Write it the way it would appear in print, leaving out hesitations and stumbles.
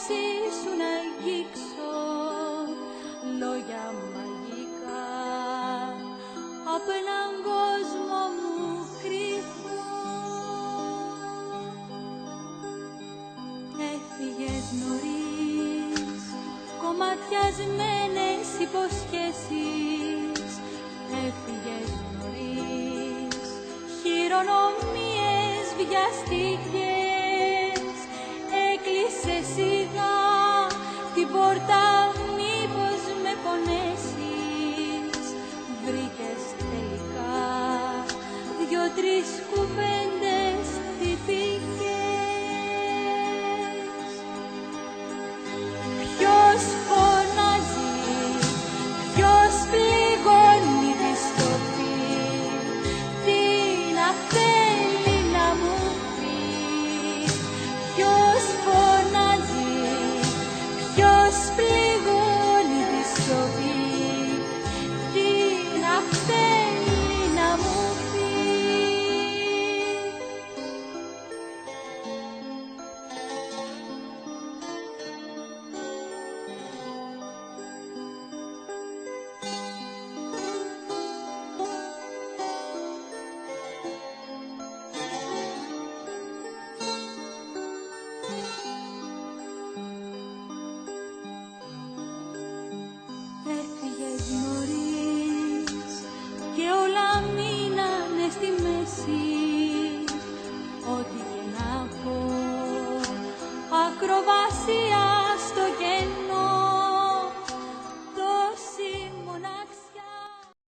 χέρι σου να αγγίξω λόγια μαγικά από έναν κόσμο μου κρυφό. Έφυγες νωρίς, κομματιασμένες υποσχέσεις. Έφυγες νωρίς, χειρονομίες βιαστικές. Έκλεισε σιγά την πόρτα, μήπως με πονέσεις. Βρήκες τελικά δυο-τρεις κουβέντες τυπικές. Ποιος φωνάζει, ποιος πληγώνει τη σιωπή, τι να θέλει να μου πει. Ποιος φωνάζει, ποιος πληγώνει τη σιωπή, τι να θέλει να μου πει. Έφυγες νωρίς και όλα μείνανε στη μέση. Ό,τι και να πω, ακροβασία